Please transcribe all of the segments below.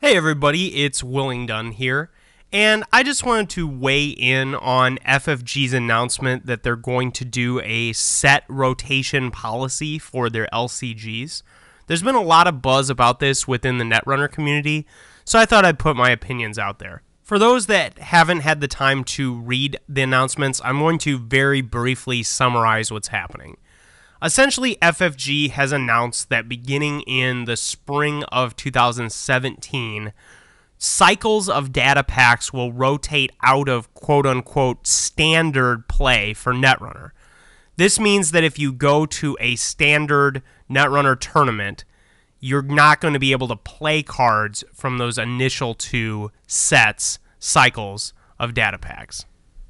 Hey everybody, it's Willingdon here, and I just wanted to weigh in on FFG's announcement that they're going to do a set rotation policy for their LCGs. There's been a lot of buzz about this within the Netrunner community, so I thought I'd put my opinions out there. For those that haven't had the time to read the announcements, I'm going to very briefly summarize what's happening. Essentially, FFG has announced that beginning in the spring of 2017, cycles of data packs will rotate out of quote-unquote standard play for Netrunner. This means that if you go to a standard Netrunner tournament, you're not going to be able to play cards from those initial two cycles of data packs.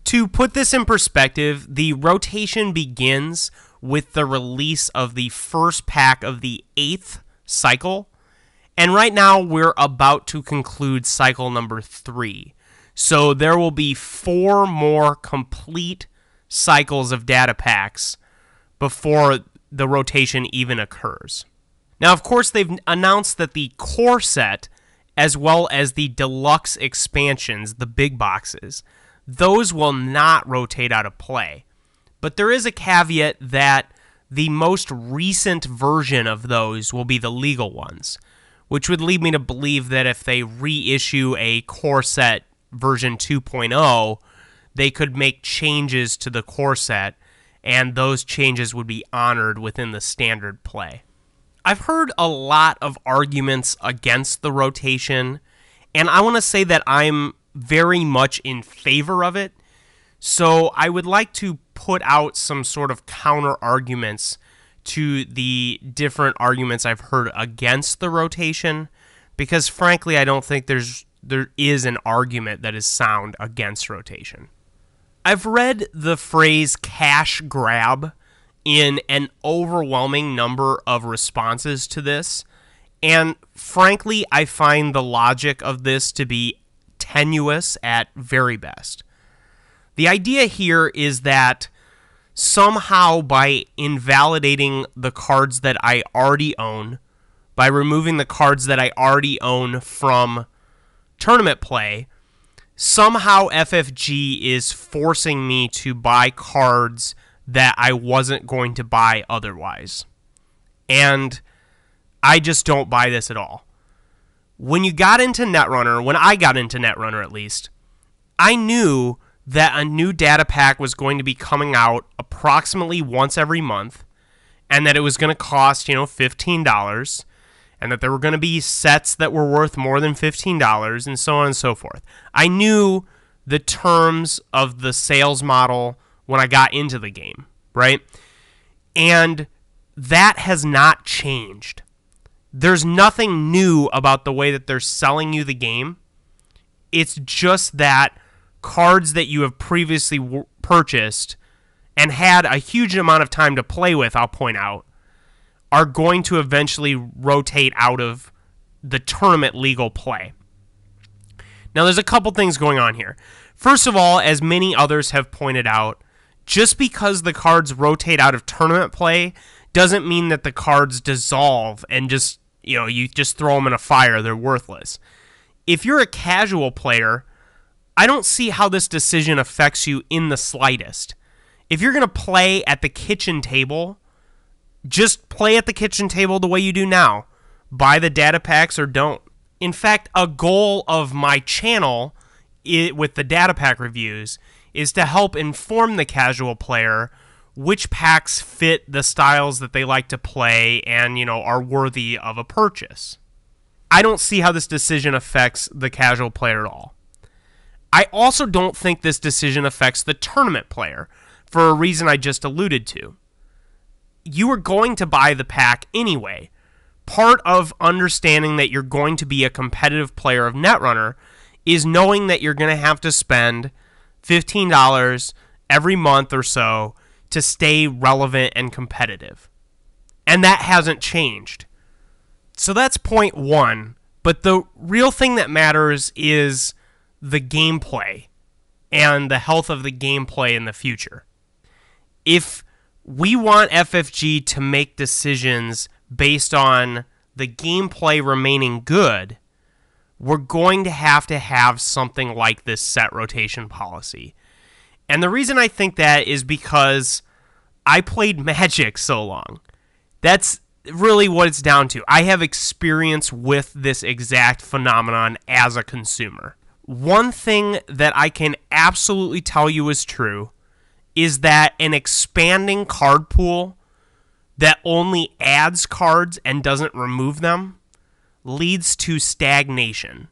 To put this in perspective, the rotation begins with the release of the first pack of the 8th cycle, and right now we're about to conclude cycle number 3. So there will be 4 more complete cycles of data packs before the rotation even occurs. Now, of course, they've announced that the core set, as well as the deluxe expansions, the big boxes, those will not rotate out of play. But there is a caveat that the most recent version of those will be the legal ones, which would lead me to believe that if they reissue a core set version 2.0, they could make changes to the core set, and those changes would be honored within the standard play. I've heard a lot of arguments against the rotation, and I want to say that I'm very much in favor of it. So I would like to put out some sort of counter arguments to the different arguments I've heard against the rotation, because frankly I don't think there is an argument that is sound against rotation. I've read the phrase cash grab in an overwhelming number of responses to this, and frankly I find the logic of this to be tenuous at very best. The idea here is that somehow by invalidating the cards that I already own, by removing the cards that I already own from tournament play, somehow FFG is forcing me to buy cards that I wasn't going to buy otherwise. And I just don't buy this at all. When I got into Netrunner at least, I knew that a new data pack was going to be coming out approximately once every month, and that it was going to cost, $15, and that there were going to be sets that were worth more than $15, and so on and so forth. I knew the terms of the sales model when I got into the game, right? And that has not changed. There's nothing new about the way that they're selling you the game. It's just that cards that you have previously purchased and had a huge amount of time to play with, I'll point out, are going to eventually rotate out of the tournament legal play. Now, there's a couple things going on here. First of all, as many others have pointed out, just because the cards rotate out of tournament play doesn't mean that the cards dissolve and you just throw them in a fire, they're worthless. If you're a casual player, I don't see how this decision affects you in the slightest. If you're going to play at the kitchen table, just play at the kitchen table the way you do now. Buy the data packs or don't. In fact, a goal of my channel with the data pack reviews is to help inform the casual player which packs fit the styles that they like to play and, are worthy of a purchase. I don't see how this decision affects the casual player at all. I also don't think this decision affects the tournament player, for a reason I just alluded to. You are going to buy the pack anyway. Part of understanding that you're going to be a competitive player of Netrunner is knowing that you're going to have to spend $15 every month or so to stay relevant and competitive. And that hasn't changed. So that's point one. But the real thing that matters is the gameplay and the health of the gameplay in the future. If we want FFG to make decisions based on the gameplay remaining good, we're going to have something like this set rotation policy. And the reason I think that is because I played Magic so long. That's really what it's down to. I have experience with this exact phenomenon as a consumer. One thing that I can absolutely tell you is true is that an expanding card pool that only adds cards and doesn't remove them leads to stagnation.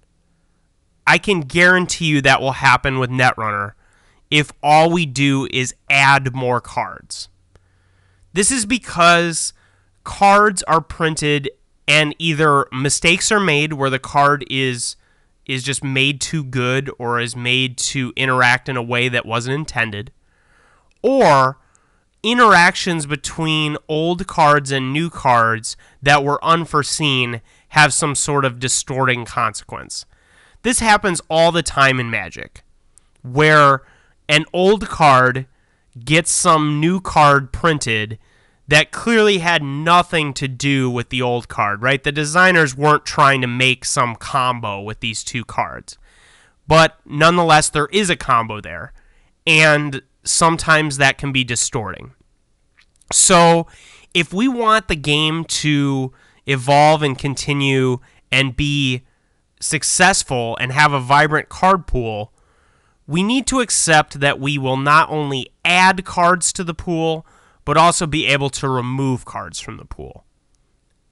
I can guarantee you that will happen with Netrunner if all we do is add more cards. This is because cards are printed and either mistakes are made where the card is just made too good or is made to interact in a way that wasn't intended, or interactions between old cards and new cards that were unforeseen have some sort of distorting consequence. This happens all the time in Magic, where an old card gets some new card printed that clearly had nothing to do with the old card, right? The designers weren't trying to make some combo with these two cards. But nonetheless, there is a combo there, and sometimes that can be distorting. So if we want the game to evolve and continue and be successful and have a vibrant card pool, we need to accept that we will not only add cards to the pool, but also be able to remove cards from the pool.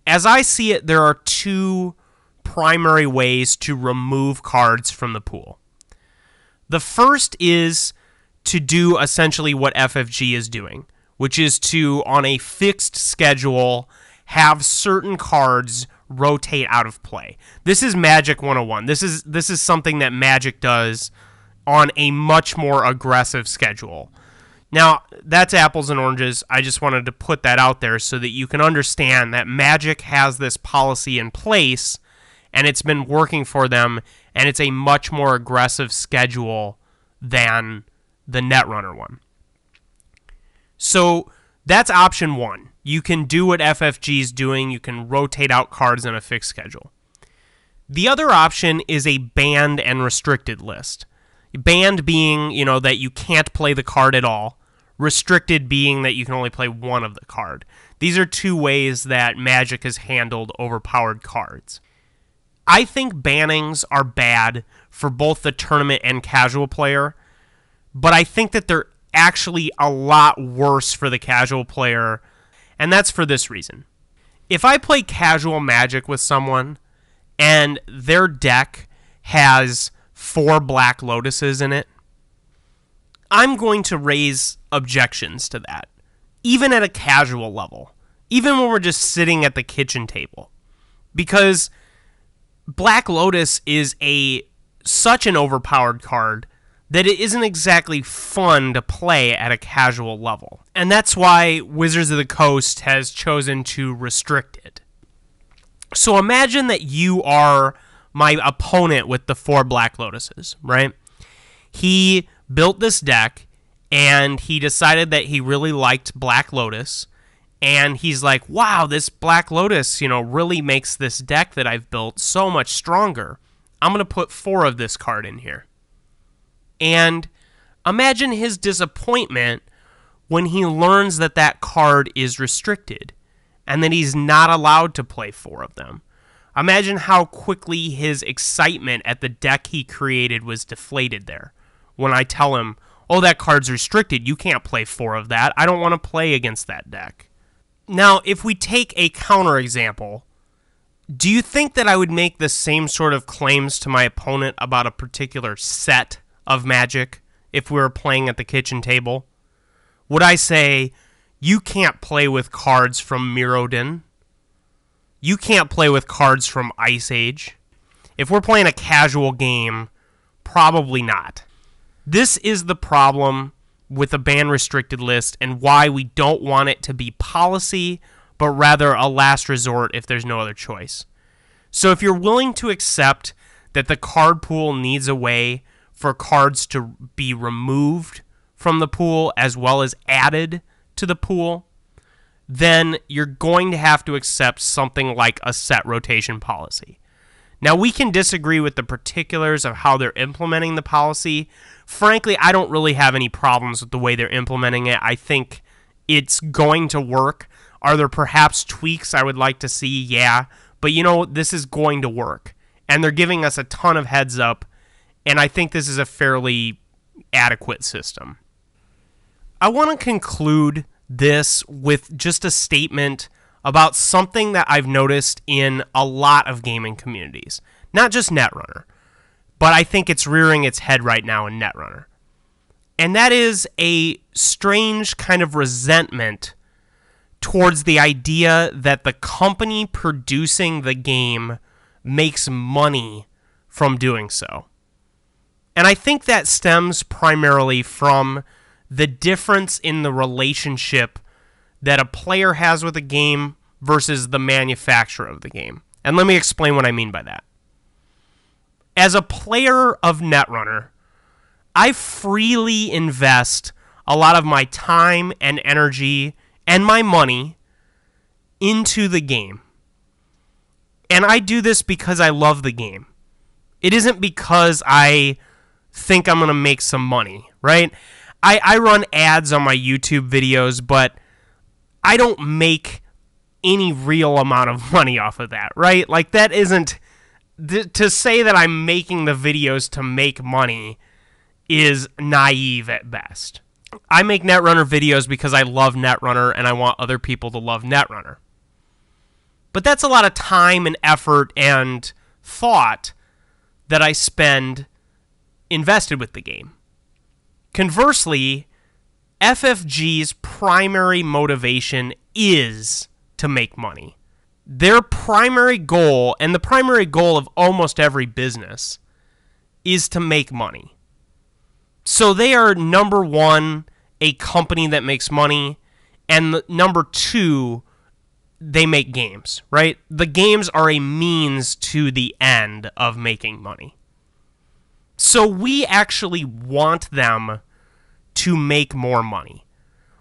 As I see it, there are two primary ways to remove cards from the pool. The first is to do essentially what FFG is doing, which is to, on a fixed schedule, have certain cards rotate out of play. This is Magic 101. This is something that Magic does on a much more aggressive schedule. Now, that's apples and oranges. I just wanted to put that out there so that you can understand that Magic has this policy in place, and it's been working for them, and it's a much more aggressive schedule than the Netrunner one. So that's option one. You can do what FFG is doing. You can rotate out cards on a fixed schedule. The other option is a banned and restricted list. Banned being, that you can't play the card at all. Restricted being that you can only play one of the card. These are two ways that Magic has handled overpowered cards. I think bannings are bad for both the tournament and casual player, but I think that they're actually a lot worse for the casual player, and that's for this reason. If I play casual Magic with someone and their deck has 4 Black Lotuses in it, I'm going to raise objections to that, even at a casual level, even when we're just sitting at the kitchen table, because Black Lotus is such an overpowered card that it isn't exactly fun to play at a casual level, and that's why Wizards of the Coast has chosen to restrict it. So imagine that you are my opponent with the 4 Black Lotuses, right? He built this deck, and he decided that he really liked Black Lotus, and he's like, wow, this Black Lotus, really makes this deck that I've built so much stronger. I'm going to put 4 of this card in here. And imagine his disappointment when he learns that that card is restricted, and that he's not allowed to play 4 of them. Imagine how quickly his excitement at the deck he created was deflated there. When I tell him, oh, that card's restricted, you can't play 4 of that, I don't want to play against that deck. Now, if we take a counterexample, do you think that I would make the same sort of claims to my opponent about a particular set of Magic if we were playing at the kitchen table? Would I say, you can't play with cards from Mirrodin? You can't play with cards from Ice Age? If we're playing a casual game, probably not. This is the problem with a ban-restricted list and why we don't want it to be policy, but rather a last resort if there's no other choice. So if you're willing to accept that the card pool needs a way for cards to be removed from the pool as well as added to the pool, then you're going to have to accept something like a set rotation policy. Now, we can disagree with the particulars of how they're implementing the policy. Frankly, I don't really have any problems with the way they're implementing it. I think it's going to work. Are there perhaps tweaks I would like to see? Yeah. But this is going to work. And they're giving us a ton of heads up. And I think this is a fairly adequate system. I want to conclude this with just a statement about something that I've noticed in a lot of gaming communities. Not just Netrunner, but I think it's rearing its head right now in Netrunner. And that is a strange kind of resentment towards the idea that the company producing the game makes money from doing so. And I think that stems primarily from the difference in the relationship that a player has with a game versus the manufacturer of the game. And let me explain what I mean by that. As a player of Netrunner, I freely invest a lot of my time and energy and my money into the game. And I do this because I love the game. It isn't because I think I'm going to make some money, right? I run ads on my YouTube videos, but I don't make any real amount of money off of that, right? Like, that isn't... to say that I'm making the videos to make money is naive at best. I make Netrunner videos because I love Netrunner and I want other people to love Netrunner. But that's a lot of time and effort and thought that I spend invested with the game. Conversely, FFG's primary motivation is to make money. Their primary goal, and the primary goal of almost every business, is to make money. So they are, number one, a company that makes money, and number two, they make games, right? The games are a means to the end of making money. So we actually want them to make more money.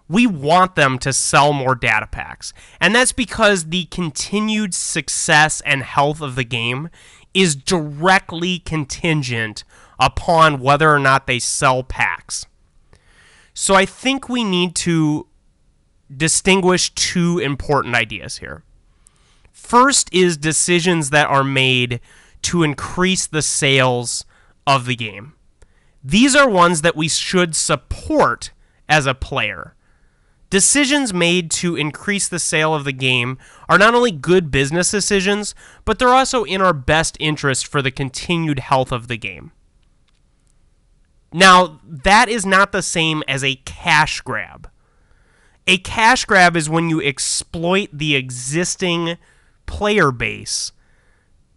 We want them to sell more data packs. And that's because the continued success and health of the game is directly contingent upon whether or not they sell packs. So I think we need to distinguish two important ideas here. First is decisions that are made to increase the sales of the game. These are ones that we should support as a player. Decisions made to increase the sale of the game are not only good business decisions, but they're also in our best interest for the continued health of the game. Now, that is not the same as a cash grab. A cash grab is when you exploit the existing player base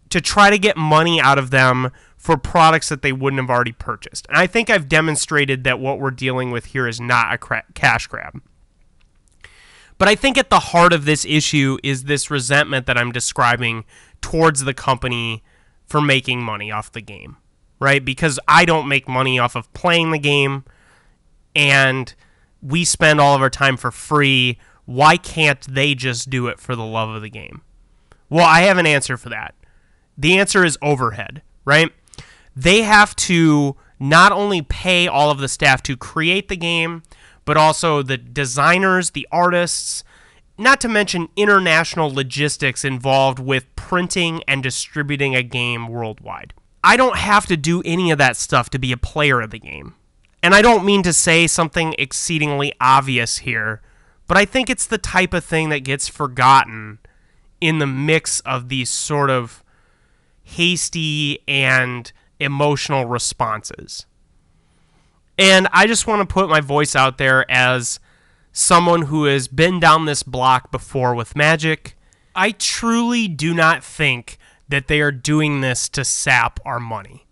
to try to get money out of them for products that they wouldn't have already purchased. And I think I've demonstrated that what we're dealing with here is not a cash grab. But I think at the heart of this issue is this resentment that I'm describing towards the company for making money off the game, right? Because I don't make money off of playing the game, and we spend all of our time for free. Why can't they just do it for the love of the game? Well, I have an answer for that. The answer is overhead, right? They have to not only pay all of the staff to create the game, but also the designers, the artists, not to mention international logistics involved with printing and distributing a game worldwide. I don't have to do any of that stuff to be a player of the game. And I don't mean to say something exceedingly obvious here, but I think it's the type of thing that gets forgotten in the mix of these sort of hasty and emotional responses. And I just want to put my voice out there as someone who has been down this block before with Magic. I truly do not think that they are doing this to sap our money.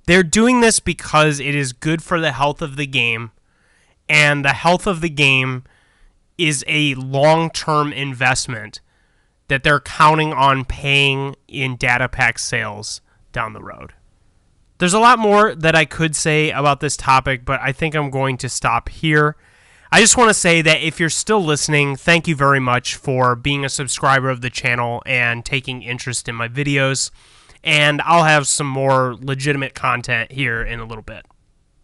They're doing this because it is good for the health of the game, and the health of the game is a long-term investment that they're counting on paying in data pack sales down the road. There's a lot more that I could say about this topic, but I think I'm going to stop here. I just want to say that if you're still listening, thank you very much for being a subscriber of the channel and taking interest in my videos. and I'll have some more legitimate content here in a little bit.